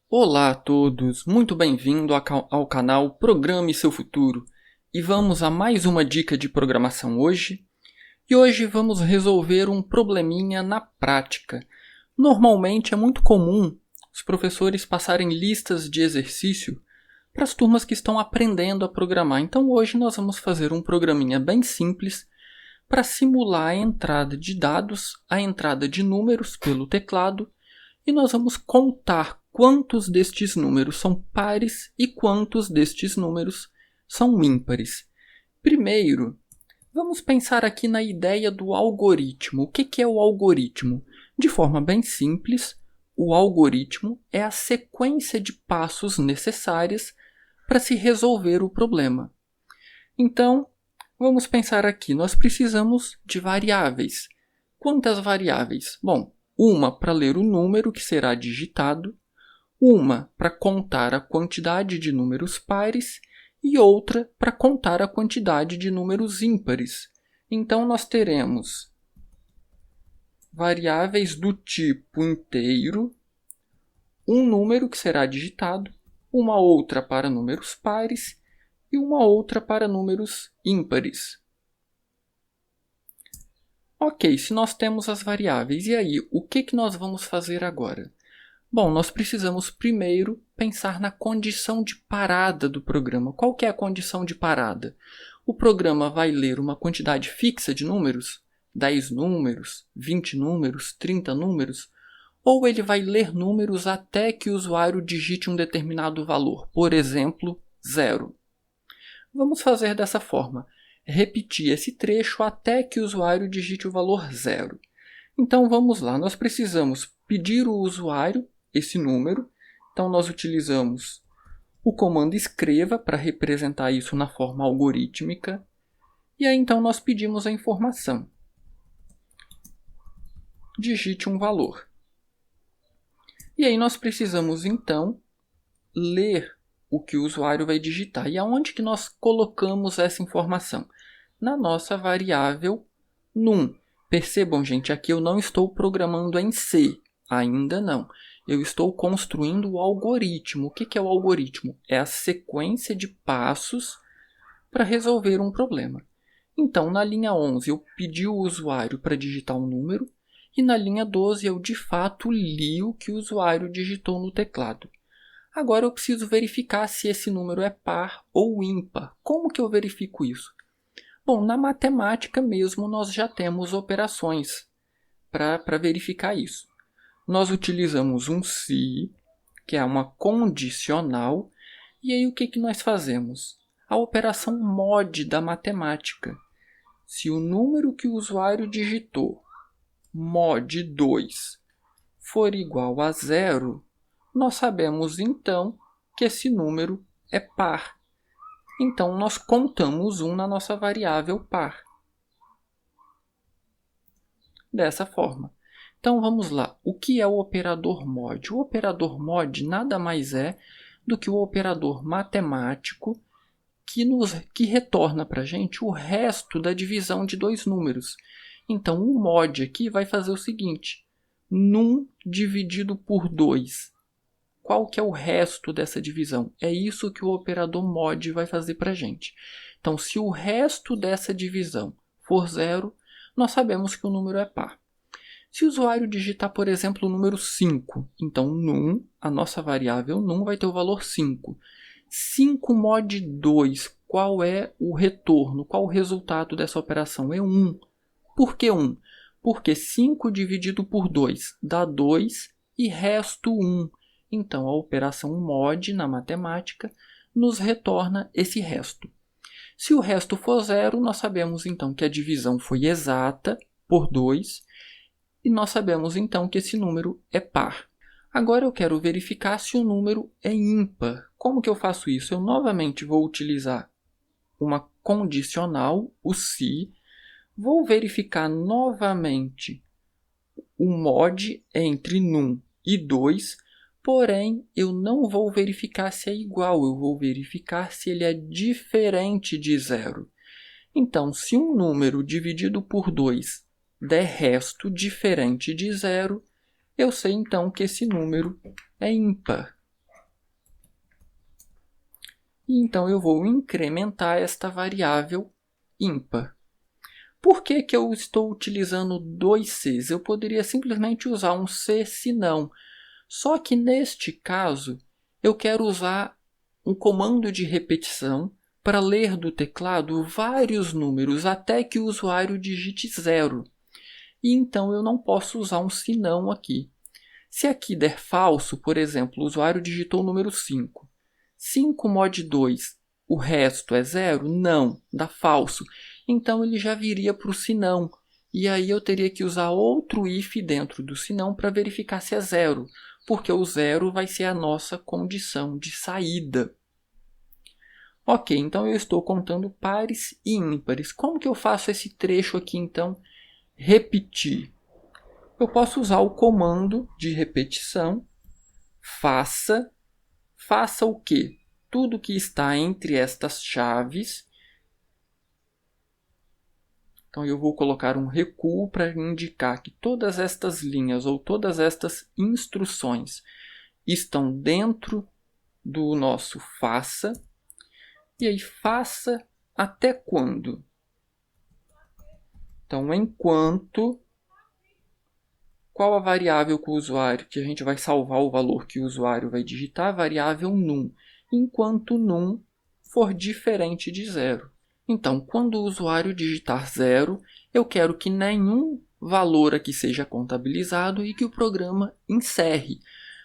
Olá a todos, muito bem-vindo ao canal Programe Seu Futuro. E vamos a mais uma dica de programação hoje. E hoje vamos resolver um probleminha na prática. Normalmente é muito comum os professores passarem listas de exercício para as turmas que estão aprendendo a programar. Então hoje nós vamos fazer um programinha bem simples para simular a entrada de dados, a entrada de números pelo teclado, e nós vamos contar quantos destes números são pares e quantos destes números são ímpares. Primeiro, vamos pensar aqui na ideia do algoritmo. O que é o algoritmo? De forma bem simples, o algoritmo é a sequência de passos necessárias para se resolver o problema. Então, vamos pensar aqui, nós precisamos de variáveis. Quantas variáveis? Bom, uma para ler o número que será digitado, uma para contar a quantidade de números pares e outra para contar a quantidade de números ímpares. Então, nós teremos variáveis do tipo inteiro, um número que será digitado, uma outra para números pares e uma outra para números ímpares. Ok, se nós temos as variáveis, e aí, o que nós vamos fazer agora? Bom, nós precisamos primeiro pensar na condição de parada do programa. Qual que é a condição de parada? O programa vai ler uma quantidade fixa de números, 10 números, 20 números, 30 números, ou ele vai ler números até que o usuário digite um determinado valor, por exemplo, 0. Vamos fazer dessa forma. Repetir esse trecho até que o usuário digite o valor 0. Então vamos lá, nós precisamos pedir ao usuário esse número. Então nós utilizamos o comando escreva para representar isso na forma algorítmica. E aí então nós pedimos a informação. Digite um valor. E aí nós precisamos então ler o que o usuário vai digitar. E aonde que nós colocamos essa informação? Na nossa variável num. Percebam, gente, aqui eu não estou programando em C, ainda não. Eu estou construindo o algoritmo. O que é o algoritmo? É a sequência de passos para resolver um problema. Então, na linha 11, eu pedi ao usuário para digitar um número, e na linha 12, eu de fato li o que o usuário digitou no teclado. Agora eu preciso verificar se esse número é par ou ímpar. Como que eu verifico isso? Bom, na matemática mesmo nós já temos operações para verificar isso. Nós utilizamos um se, que é uma condicional, e aí o que nós fazemos? A operação mod da matemática. Se o número que o usuário digitou, mod 2, for igual a 0, nós sabemos então que esse número é par. Então, nós contamos 1 na nossa variável par. Dessa forma. Então, vamos lá. O que é o operador mod? O operador mod nada mais é do que o operador matemático que retorna para a gente o resto da divisão de dois números. Então, o mod aqui vai fazer o seguinte. Num dividido por 2. Qual que é o resto dessa divisão? É isso que o operador mod vai fazer para a gente. Então, se o resto dessa divisão for 0, nós sabemos que o número é par. Se o usuário digitar, por exemplo, o número 5, então num, a nossa variável num vai ter o valor 5. 5 mod 2, qual é o retorno? Qual o resultado dessa operação? É 1. Por que 1? Porque 5 dividido por 2 dá 2 e resto 1. Então, a operação mod na matemática nos retorna esse resto. Se o resto for 0, nós sabemos então que a divisão foi exata por 2 e nós sabemos então que esse número é par. Agora eu quero verificar se o número é ímpar. Como que eu faço isso? Eu novamente vou utilizar uma condicional, o se, vou verificar novamente o mod entre num e 2, porém, eu não vou verificar se é igual, eu vou verificar se ele é diferente de 0. Então, se um número dividido por 2 der resto diferente de 0, eu sei então que esse número é ímpar. E então eu vou incrementar esta variável ímpar. Por que que eu estou utilizando dois Cs? Eu poderia simplesmente usar um C se não. Só que neste caso, eu quero usar um comando de repetição para ler do teclado vários números até que o usuário digite 0. E então eu não posso usar um se não aqui. Se aqui der falso, por exemplo, o usuário digitou o número 5. 5 mod 2, o resto é 0? Não, dá falso. Então ele já viria para o se não. E aí eu teria que usar outro if dentro do se não para verificar se é 0. Porque o 0 vai ser a nossa condição de saída. Ok, então eu estou contando pares e ímpares. Como que eu faço esse trecho aqui, então, repetir? Eu posso usar o comando de repetição, faça o quê? Tudo que está entre estas chaves. Então eu vou colocar um recuo para indicar que todas estas linhas ou todas estas instruções estão dentro do nosso faça. E aí faça até quando? Então enquanto... Qual a variável que o usuário, que a gente vai salvar o valor que o usuário vai digitar? A variável num, enquanto num for diferente de 0. Então, quando o usuário digitar 0, eu quero que nenhum valor aqui seja contabilizado e que o programa encerre.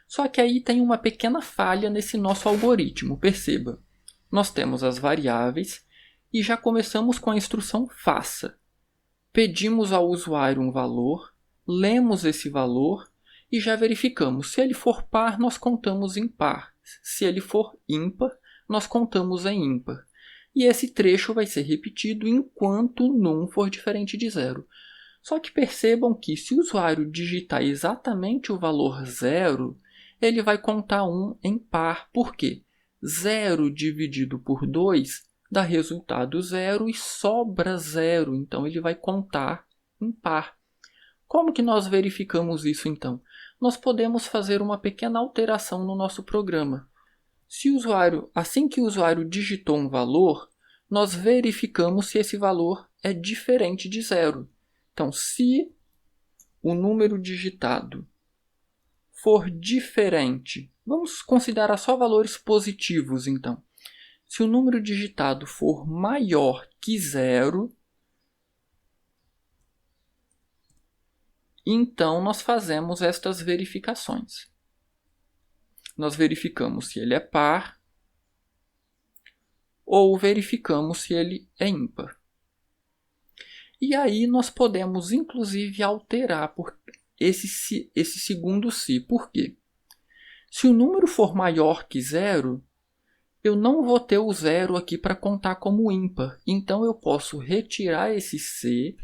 Só que aí tem uma pequena falha nesse nosso algoritmo, perceba. Nós temos as variáveis e já começamos com a instrução faça. Pedimos ao usuário um valor, lemos esse valor e já verificamos. Se ele for par, nós contamos em par. Se ele for ímpar, nós contamos em ímpar. E esse trecho vai ser repetido enquanto num for diferente de 0. Só que percebam que se o usuário digitar exatamente o valor 0, ele vai contar 1 em par. Por quê? 0 dividido por 2 dá resultado 0 e sobra 0. Então ele vai contar em par. Como que nós verificamos isso então? Nós podemos fazer uma pequena alteração no nosso programa. Se o usuário, assim que o usuário digitou um valor, nós verificamos se esse valor é diferente de 0. Então, se o número digitado for diferente, vamos considerar só valores positivos então. Se o número digitado for maior que 0, então nós fazemos estas verificações. Nós verificamos se ele é par ou verificamos se ele é ímpar. E aí nós podemos inclusive alterar por esse segundo se. Por quê? Se o número for maior que 0, eu não vou ter o 0 aqui para contar como ímpar. Então eu posso retirar esse se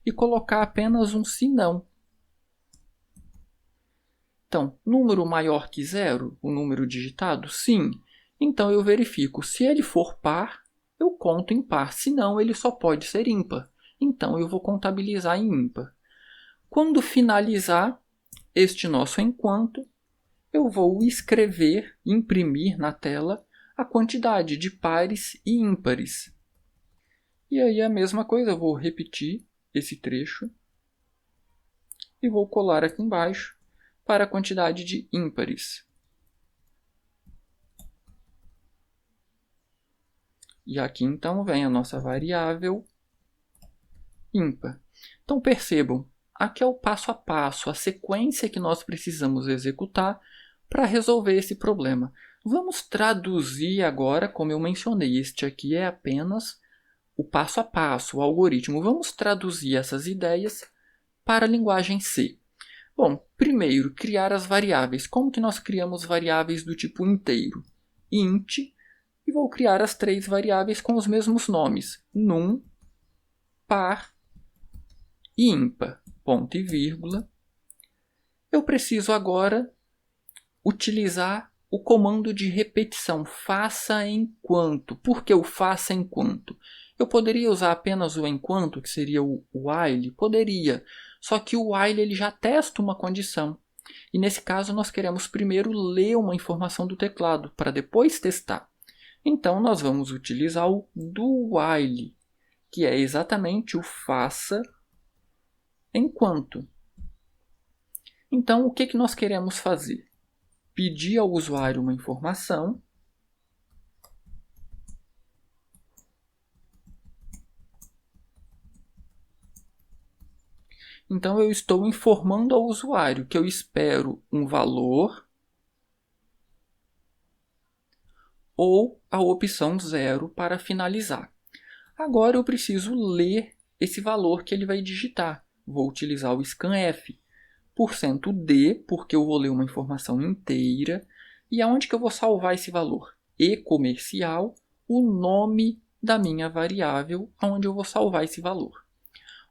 e colocar apenas um se não. Então, número maior que 0, o número digitado? Sim. Então eu verifico. Se ele for par, eu conto em par. Se não, ele só pode ser ímpar. Então eu vou contabilizar em ímpar. Quando finalizar este nosso enquanto, eu vou escrever, imprimir na tela a quantidade de pares e ímpares. E aí a mesma coisa, eu vou repetir esse trecho e vou colar aqui embaixo para a quantidade de ímpares. E aqui então vem a nossa variável ímpar. Então percebam, aqui é o passo a passo, a sequência que nós precisamos executar para resolver esse problema. Vamos traduzir agora, como eu mencionei, este aqui é apenas o passo a passo, o algoritmo. Vamos traduzir essas ideias para a linguagem C. Bom, primeiro, criar as variáveis. Como que nós criamos variáveis do tipo inteiro? Int, e vou criar as 3 variáveis com os mesmos nomes. Num, par e ímpar. Ponto e vírgula. Eu preciso agora utilizar o comando de repetição. Faça enquanto. Por que o faça enquanto? Eu poderia usar apenas o enquanto, que seria o while? Poderia. Só que o while ele já testa uma condição. E nesse caso nós queremos primeiro ler uma informação do teclado, para depois testar. Então, nós vamos utilizar o do while, que é exatamente o faça enquanto. Então, o que nós queremos fazer? Pedir ao usuário uma informação. Então, eu estou informando ao usuário que eu espero um valor ou a opção 0 para finalizar. Agora eu preciso ler esse valor que ele vai digitar. Vou utilizar o scanf. %d, porque eu vou ler uma informação inteira. E aonde que eu vou salvar esse valor? E-comercial, o nome da minha variável, onde eu vou salvar esse valor.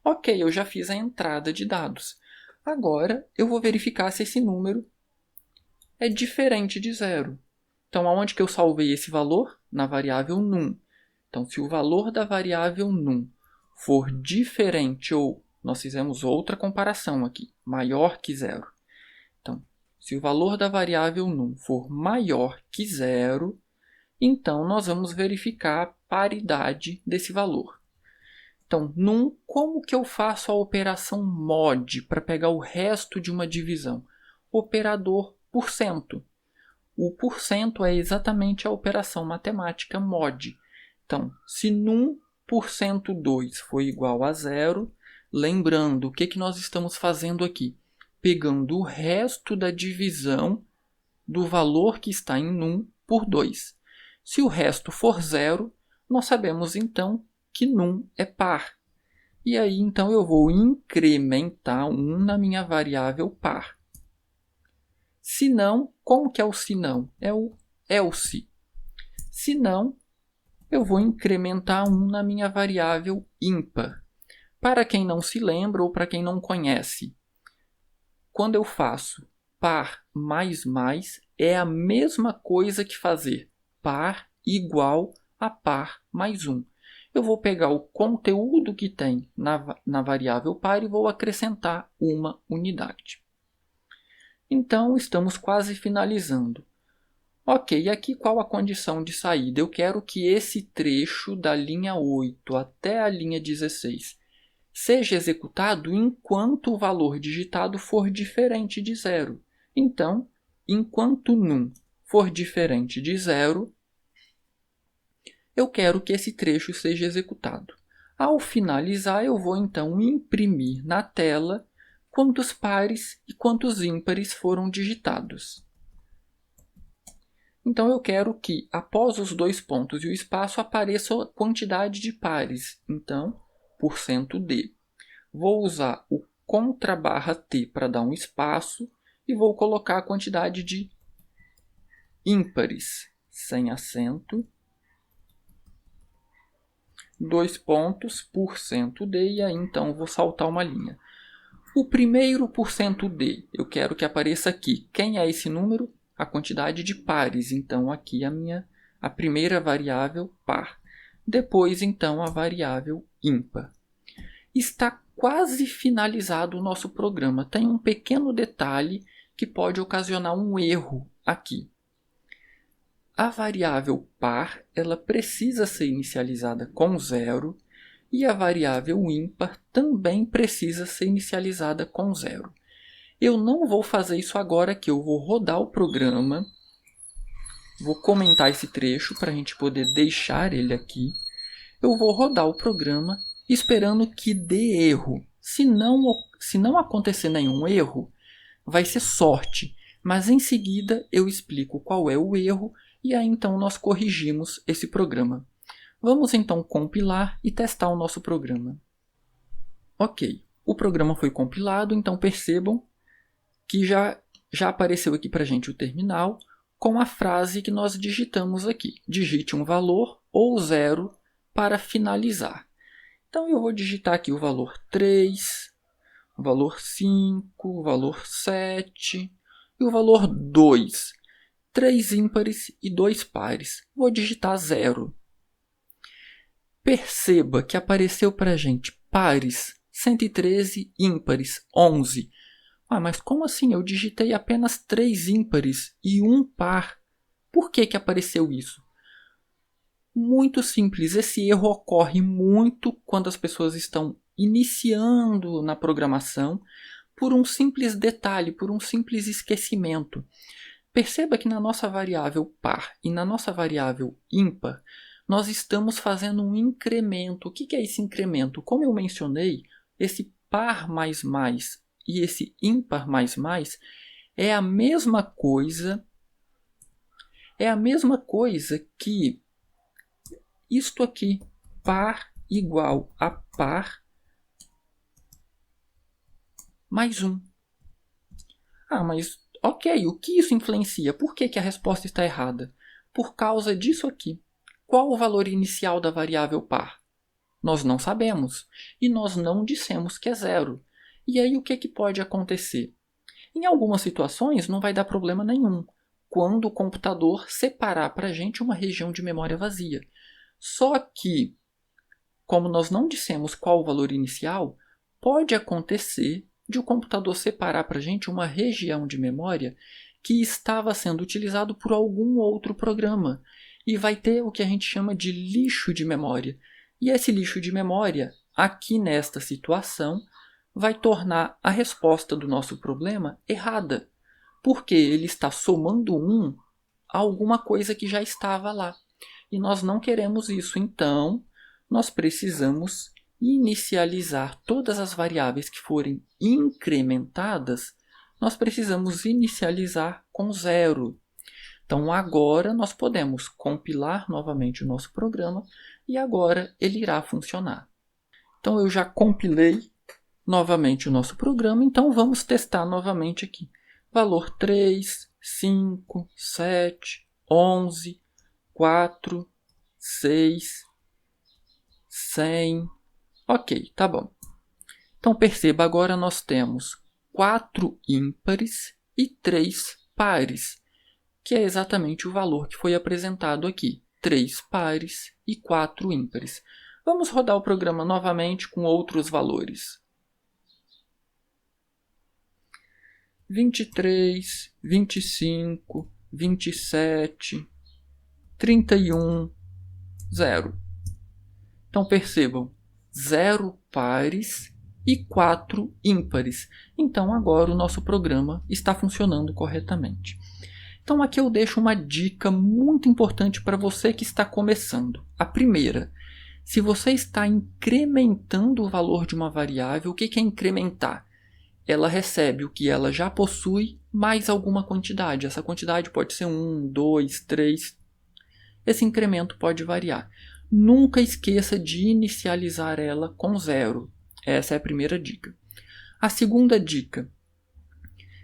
Ok, eu já fiz a entrada de dados. Agora eu vou verificar se esse número é diferente de 0. Então, aonde que eu salvei esse valor? Na variável num. Então, se o valor da variável num for diferente ou nós fizemos outra comparação aqui, maior que 0. Então, se o valor da variável num for maior que 0, então nós vamos verificar a paridade desse valor. Então, num, como que eu faço a operação mod para pegar o resto de uma divisão? Operador %. O porcento é exatamente a operação matemática mod. Então, se num %2 foi igual a 0, lembrando o que nós estamos fazendo aqui? Pegando o resto da divisão do valor que está em num por 2. Se o resto for 0, nós sabemos então que num é par. E aí então eu vou incrementar 1 na minha variável par. Se não, como que é o se não? É o else. Se não, eu vou incrementar 1 na minha variável ímpar. Para quem não se lembra ou para quem não conhece, quando eu faço par mais mais, é a mesma coisa que fazer par igual a par mais 1. Eu vou pegar o conteúdo que tem na variável par e vou acrescentar uma unidade. Então, estamos quase finalizando. Ok, aqui qual a condição de saída? Eu quero que esse trecho da linha 8 até a linha 16 seja executado enquanto o valor digitado for diferente de 0. Então, enquanto num for diferente de 0, eu quero que esse trecho seja executado. Ao finalizar, eu vou então imprimir na tela quantos pares e quantos ímpares foram digitados. Então, eu quero que, após os dois pontos e o espaço, apareça a quantidade de pares. Então, %d. Vou usar o _t para dar um espaço e vou colocar a quantidade de ímpares, sem acento, 2 pontos, %d, e aí então vou saltar uma linha. O primeiro %d, eu quero que apareça aqui. Quem é esse número? A quantidade de pares. Então, aqui a primeira variável par. Depois, então, a variável ímpar. Está quase finalizado o nosso programa. Tem um pequeno detalhe que pode ocasionar um erro aqui. A variável par ela precisa ser inicializada com 0 e a variável ímpar também precisa ser inicializada com 0. Eu não vou fazer isso agora aqui, eu vou rodar o programa, vou comentar esse trecho para a gente poder deixar ele aqui. Eu vou rodar o programa esperando que dê erro. Se não acontecer nenhum erro, vai ser sorte, mas em seguida eu explico qual é o erro e aí então nós corrigimos esse programa. Vamos então compilar e testar o nosso programa. Ok, o programa foi compilado, então percebam que já apareceu aqui para a gente o terminal com a frase que nós digitamos aqui. Digite um valor ou 0 para finalizar. Então eu vou digitar aqui o valor 3, o valor 5, o valor 7 e o valor 2. 3 ímpares e 2 pares. Vou digitar 0. Perceba que apareceu para a gente pares 113, ímpares 11. Mas como assim? Eu digitei apenas 3 ímpares e 1 par. Por que apareceu isso? Muito simples. Esse erro ocorre muito quando as pessoas estão iniciando na programação por um simples detalhe, por um simples esquecimento. Perceba que na nossa variável par e na nossa variável ímpar, nós estamos fazendo um incremento. O que é esse incremento? Como eu mencionei, esse par mais mais e esse ímpar mais mais é a mesma coisa que isto aqui, par igual a par mais 1. Mas ok, o que isso influencia? Por que a resposta está errada? Por causa disso aqui. Qual o valor inicial da variável par? Nós não sabemos. E nós não dissemos que é 0. E aí o que pode acontecer? Em algumas situações não vai dar problema nenhum, quando o computador separar para a gente uma região de memória vazia. Só que, como nós não dissemos qual o valor inicial, pode acontecer de o computador separar para a gente uma região de memória que estava sendo utilizado por algum outro programa. E vai ter o que a gente chama de lixo de memória. E esse lixo de memória, aqui nesta situação, vai tornar a resposta do nosso problema errada. Porque ele está somando 1 a alguma coisa que já estava lá. E nós não queremos isso. Então, nós precisamos inicializar todas as variáveis que forem incrementadas, nós precisamos inicializar com 0. Então agora nós podemos compilar novamente o nosso programa e agora ele irá funcionar. Então eu já compilei novamente o nosso programa, então vamos testar novamente aqui. Valor 3, 5, 7, 11, 4, 6, 100... Ok, tá bom. Então perceba, agora nós temos 4 ímpares e 3 pares, que é exatamente o valor que foi apresentado aqui. 3 pares e 4 ímpares. Vamos rodar o programa novamente com outros valores. 23, 25, 27, 31, 0. Então percebam, 0 pares e 4 ímpares. Então agora o nosso programa está funcionando corretamente. Então aqui eu deixo uma dica muito importante para você que está começando. A primeira, se você está incrementando o valor de uma variável, o que é incrementar? Ela recebe o que ela já possui mais alguma quantidade. Essa quantidade pode ser 1, 2, 3. Esse incremento pode variar. Nunca esqueça de inicializar ela com 0. Essa é a primeira dica. A segunda dica: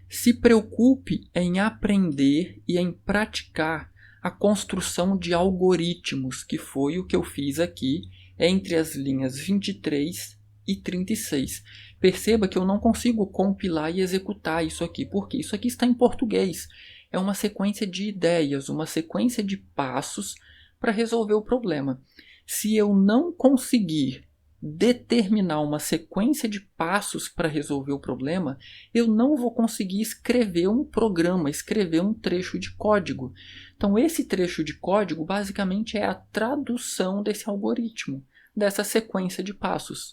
se preocupe em aprender e em praticar a construção de algoritmos, que foi o que eu fiz aqui entre as linhas 23 e 36. Perceba que eu não consigo compilar e executar isso aqui, porque isso aqui está em português. É uma sequência de ideias, uma sequência de passos para resolver o problema. Se eu não conseguir determinar uma sequência de passos para resolver o problema, eu não vou conseguir escrever um programa, escrever um trecho de código. Então esse trecho de código basicamente é a tradução desse algoritmo, dessa sequência de passos.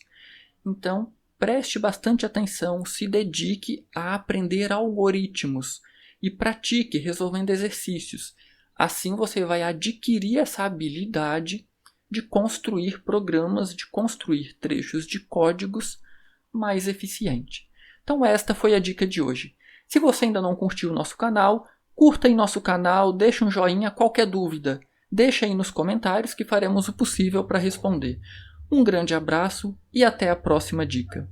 Então preste bastante atenção, se dedique a aprender algoritmos e pratique resolvendo exercícios. Assim você vai adquirir essa habilidade de construir programas, de construir trechos de códigos mais eficiente. Então esta foi a dica de hoje. Se você ainda não curtiu o nosso canal, curta aí nosso canal, deixe um joinha, qualquer dúvida, deixe aí nos comentários que faremos o possível para responder. Um grande abraço e até a próxima dica.